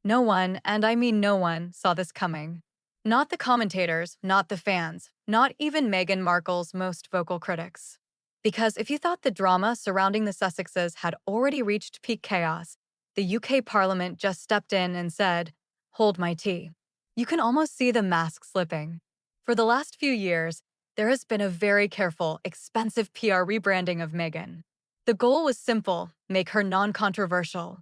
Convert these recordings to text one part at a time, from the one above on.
No one, and I mean no one, saw this coming. Not the commentators, not the fans, not even Meghan Markle's most vocal critics. Because if you thought the drama surrounding the Sussexes had already reached peak chaos, the UK Parliament just stepped in and said, "Hold my tea." You can almost see the mask slipping. For the last few years, there has been a very careful, expensive PR rebranding of Meghan. The goal was simple: make her non-controversial.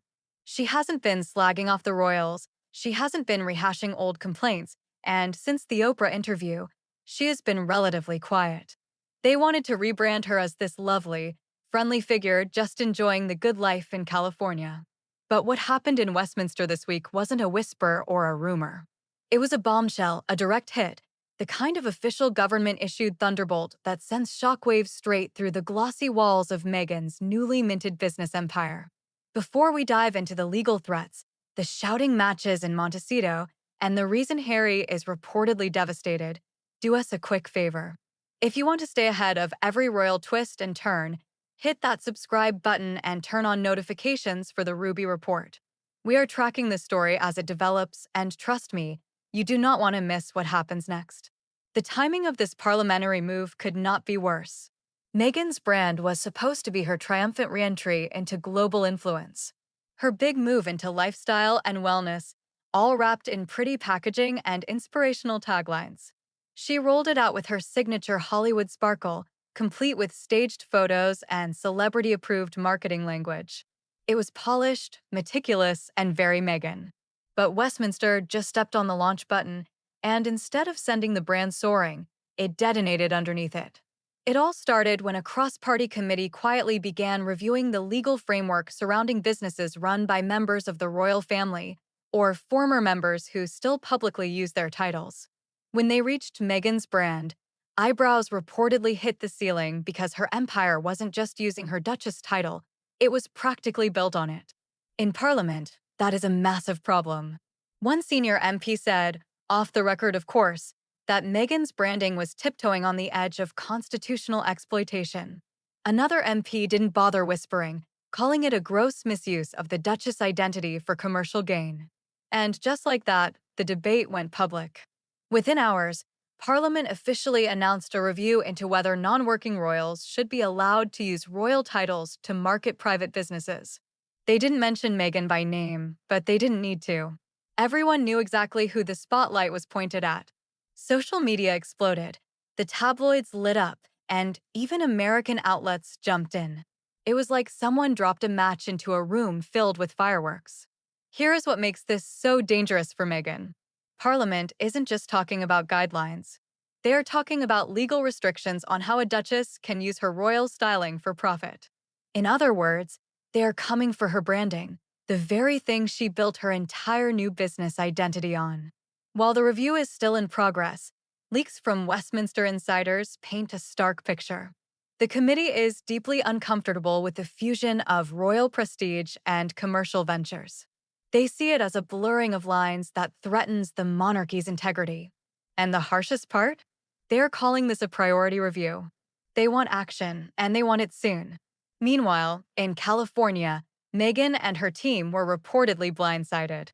She hasn't been slagging off the royals, she hasn't been rehashing old complaints, and since the Oprah interview, she has been relatively quiet. They wanted to rebrand her as this lovely, friendly figure just enjoying the good life in California. But what happened in Westminster this week wasn't a whisper or a rumor. It was a bombshell, a direct hit, the kind of official government-issued thunderbolt that sends shockwaves straight through the glossy walls of Meghan's newly minted business empire. Before we dive into the legal threats, the shouting matches in Montecito, and the reason Harry is reportedly devastated, do us a quick favor. If you want to stay ahead of every royal twist and turn, hit that subscribe button and turn on notifications for the Ruby Report. We are tracking this story as it develops, and trust me, you do not want to miss what happens next. The timing of this parliamentary move could not be worse. Meghan's brand was supposed to be her triumphant re-entry into global influence. Her big move into lifestyle and wellness, all wrapped in pretty packaging and inspirational taglines. She rolled it out with her signature Hollywood sparkle, complete with staged photos and celebrity-approved marketing language. It was polished, meticulous, and very Meghan. But Westminster just stepped on the launch button, and instead of sending the brand soaring, it detonated underneath it. It all started when a cross-party committee quietly began reviewing the legal framework surrounding businesses run by members of the royal family, or former members who still publicly use their titles. When they reached Meghan's brand, eyebrows reportedly hit the ceiling because her empire wasn't just using her Duchess title, it was practically built on it. In Parliament, that is a massive problem. One senior MP said, off the record of course, that Meghan's branding was tiptoeing on the edge of constitutional exploitation. Another MP didn't bother whispering, calling it a gross misuse of the Duchess identity for commercial gain. And just like that, the debate went public. Within hours, Parliament officially announced a review into whether non-working royals should be allowed to use royal titles to market private businesses. They didn't mention Meghan by name, but they didn't need to. Everyone knew exactly who the spotlight was pointed at. Social media exploded, the tabloids lit up, and even American outlets jumped in. It was like someone dropped a match into a room filled with fireworks. Here is what makes this so dangerous for Meghan. Parliament isn't just talking about guidelines. They are talking about legal restrictions on how a duchess can use her royal styling for profit. In other words, they are coming for her branding, the very thing she built her entire new business identity on. While the review is still in progress, leaks from Westminster insiders paint a stark picture. The committee is deeply uncomfortable with the fusion of royal prestige and commercial ventures. They see it as a blurring of lines that threatens the monarchy's integrity. And the harshest part? They are calling this a priority review. They want action, and they want it soon. Meanwhile, in California, Meghan and her team were reportedly blindsided.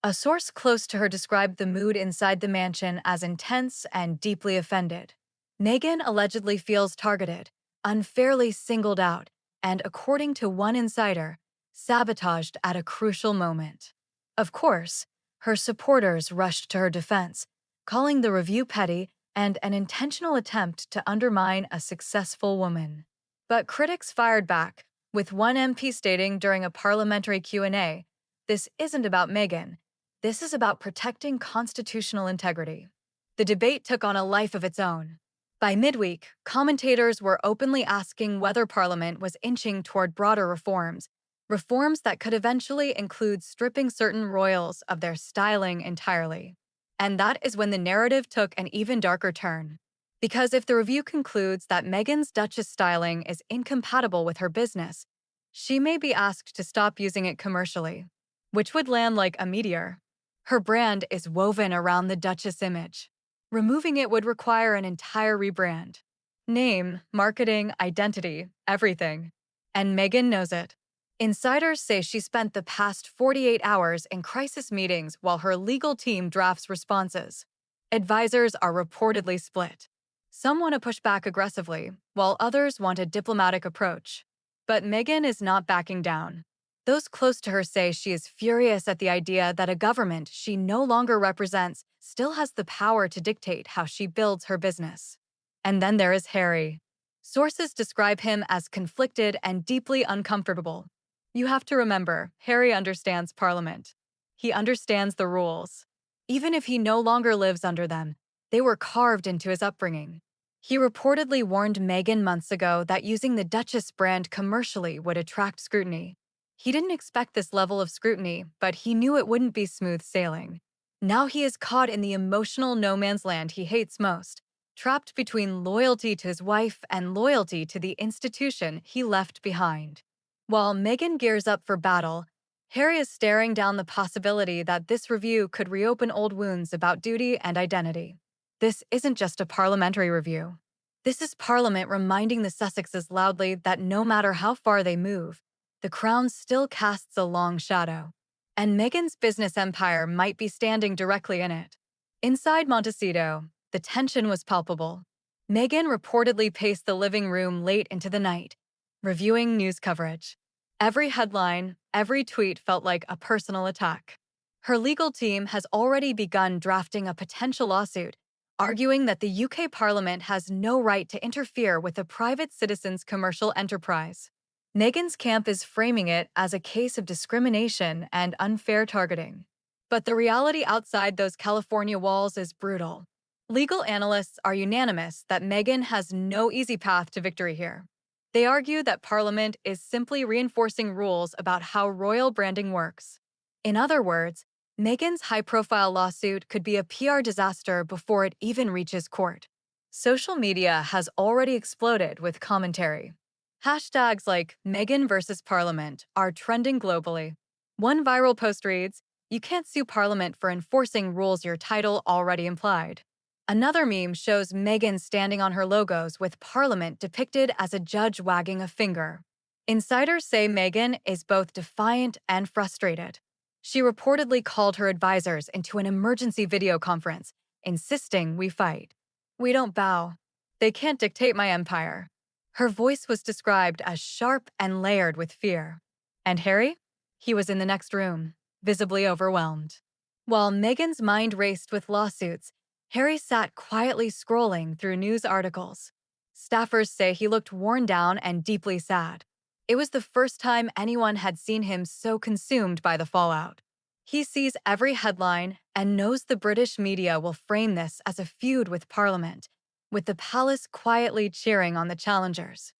A source close to her described the mood inside the mansion as intense and deeply offended. Meghan allegedly feels targeted, unfairly singled out, and according to one insider, sabotaged at a crucial moment. Of course, her supporters rushed to her defense, calling the review petty and an intentional attempt to undermine a successful woman. But critics fired back, with one MP stating during a parliamentary Q&A, "This isn't about Meghan. This is about protecting constitutional integrity." The debate took on a life of its own. By midweek, commentators were openly asking whether Parliament was inching toward broader reforms that could eventually include stripping certain royals of their styling entirely. And that is when the narrative took an even darker turn. Because if the review concludes that Meghan's Duchess styling is incompatible with her business, she may be asked to stop using it commercially, which would land like a meteor. Her brand is woven around the Duchess image. Removing it would require an entire rebrand. Name, marketing, identity, everything. And Meghan knows it. Insiders say she spent the past 48 hours in crisis meetings while her legal team drafts responses. Advisors are reportedly split. Some want to push back aggressively, while others want a diplomatic approach. But Meghan is not backing down. Those close to her say she is furious at the idea that a government she no longer represents still has the power to dictate how she builds her business. And then there is Harry. Sources describe him as conflicted and deeply uncomfortable. You have to remember, Harry understands Parliament. He understands the rules. Even if he no longer lives under them, they were carved into his upbringing. He reportedly warned Meghan months ago that using the Duchess brand commercially would attract scrutiny. He didn't expect this level of scrutiny, but he knew it wouldn't be smooth sailing. Now he is caught in the emotional no man's land he hates most, trapped between loyalty to his wife and loyalty to the institution he left behind. While Meghan gears up for battle, Harry is staring down the possibility that this review could reopen old wounds about duty and identity. This isn't just a parliamentary review. This is Parliament reminding the Sussexes loudly that no matter how far they move, the crown still casts a long shadow. And Meghan's business empire might be standing directly in it. Inside Montecito, the tension was palpable. Meghan reportedly paced the living room late into the night, reviewing news coverage. Every headline, every tweet felt like a personal attack. Her legal team has already begun drafting a potential lawsuit, arguing that the UK Parliament has no right to interfere with a private citizen's commercial enterprise. Meghan's camp is framing it as a case of discrimination and unfair targeting. But the reality outside those California walls is brutal. Legal analysts are unanimous that Meghan has no easy path to victory here. They argue that Parliament is simply reinforcing rules about how royal branding works. In other words, Meghan's high-profile lawsuit could be a PR disaster before it even reaches court. Social media has already exploded with commentary. Hashtags like Meghan versus Parliament are trending globally. One viral post reads, "You can't sue Parliament for enforcing rules your title already implied." Another meme shows Meghan standing on her logos with Parliament depicted as a judge wagging a finger. Insiders say Meghan is both defiant and frustrated. She reportedly called her advisors into an emergency video conference, insisting we fight. "We don't bow. They can't dictate my empire." Her voice was described as sharp and layered with fear. And Harry? He was in the next room, visibly overwhelmed. While Meghan's mind raced with lawsuits, Harry sat quietly scrolling through news articles. Staffers say he looked worn down and deeply sad. It was the first time anyone had seen him so consumed by the fallout. He sees every headline and knows the British media will frame this as a feud with Parliament, with the palace quietly cheering on the challengers.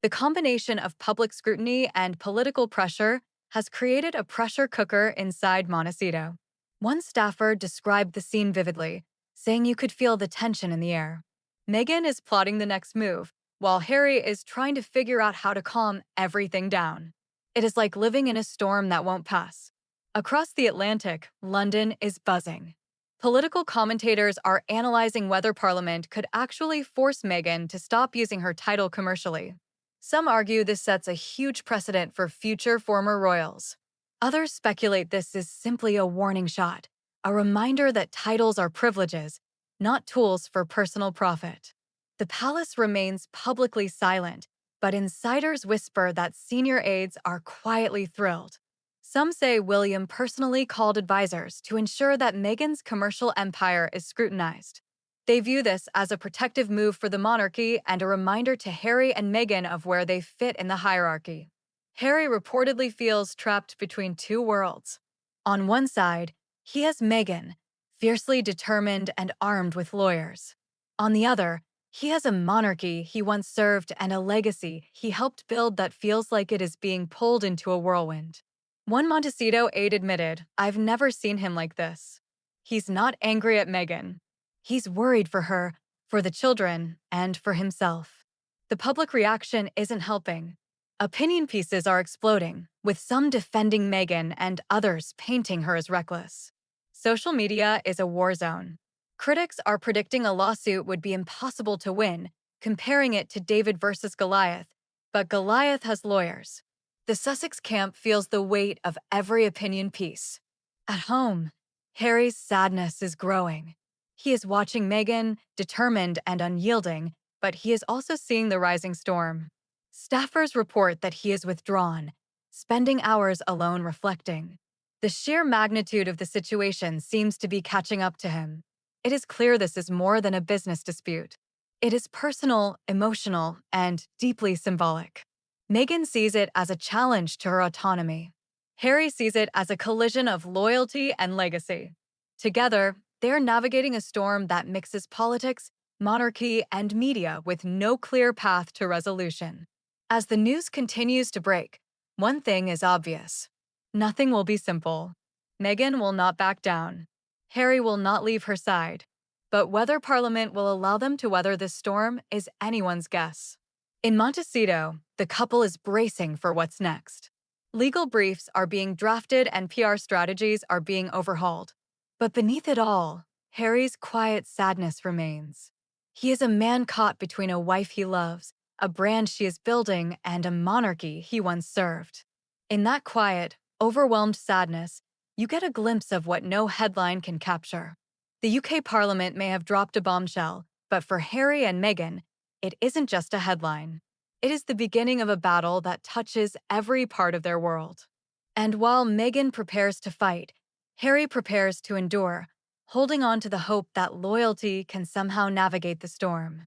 The combination of public scrutiny and political pressure has created a pressure cooker inside Montecito. One staffer described the scene vividly, saying you could feel the tension in the air. Meghan is plotting the next move, while Harry is trying to figure out how to calm everything down. It is like living in a storm that won't pass. Across the Atlantic, London is buzzing. Political commentators are analyzing whether Parliament could actually force Meghan to stop using her title commercially. Some argue this sets a huge precedent for future former royals. Others speculate this is simply a warning shot, a reminder that titles are privileges, not tools for personal profit. The palace remains publicly silent, but insiders whisper that senior aides are quietly thrilled. Some say William personally called advisors to ensure that Meghan's commercial empire is scrutinized. They view this as a protective move for the monarchy and a reminder to Harry and Meghan of where they fit in the hierarchy. Harry reportedly feels trapped between two worlds. On one side, he has Meghan, fiercely determined and armed with lawyers. On the other, he has a monarchy he once served and a legacy he helped build that feels like it is being pulled into a whirlwind. One Montecito aide admitted, "I've never seen him like this." He's not angry at Meghan. He's worried for her, for the children, and for himself. The public reaction isn't helping. Opinion pieces are exploding, with some defending Meghan and others painting her as reckless. Social media is a war zone. Critics are predicting a lawsuit would be impossible to win, comparing it to David versus Goliath, but Goliath has lawyers. The Sussex camp feels the weight of every opinion piece. At home, Harry's sadness is growing. He is watching Meghan, determined and unyielding, but he is also seeing the rising storm. Staffers report that he is withdrawn, spending hours alone reflecting. The sheer magnitude of the situation seems to be catching up to him. It is clear this is more than a business dispute. It is personal, emotional, and deeply symbolic. Meghan sees it as a challenge to her autonomy. Harry sees it as a collision of loyalty and legacy. Together, they are navigating a storm that mixes politics, monarchy, and media with no clear path to resolution. As the news continues to break, one thing is obvious. Nothing will be simple. Meghan will not back down. Harry will not leave her side. But whether Parliament will allow them to weather this storm is anyone's guess. In Montecito, the couple is bracing for what's next. Legal briefs are being drafted and PR strategies are being overhauled. But beneath it all, Harry's quiet sadness remains. He is a man caught between a wife he loves, a brand she is building, and a monarchy he once served. In that quiet, overwhelmed sadness, you get a glimpse of what no headline can capture. The UK Parliament may have dropped a bombshell, but for Harry and Meghan, it isn't just a headline. It is the beginning of a battle that touches every part of their world. And while Meghan prepares to fight, Harry prepares to endure, holding on to the hope that loyalty can somehow navigate the storm.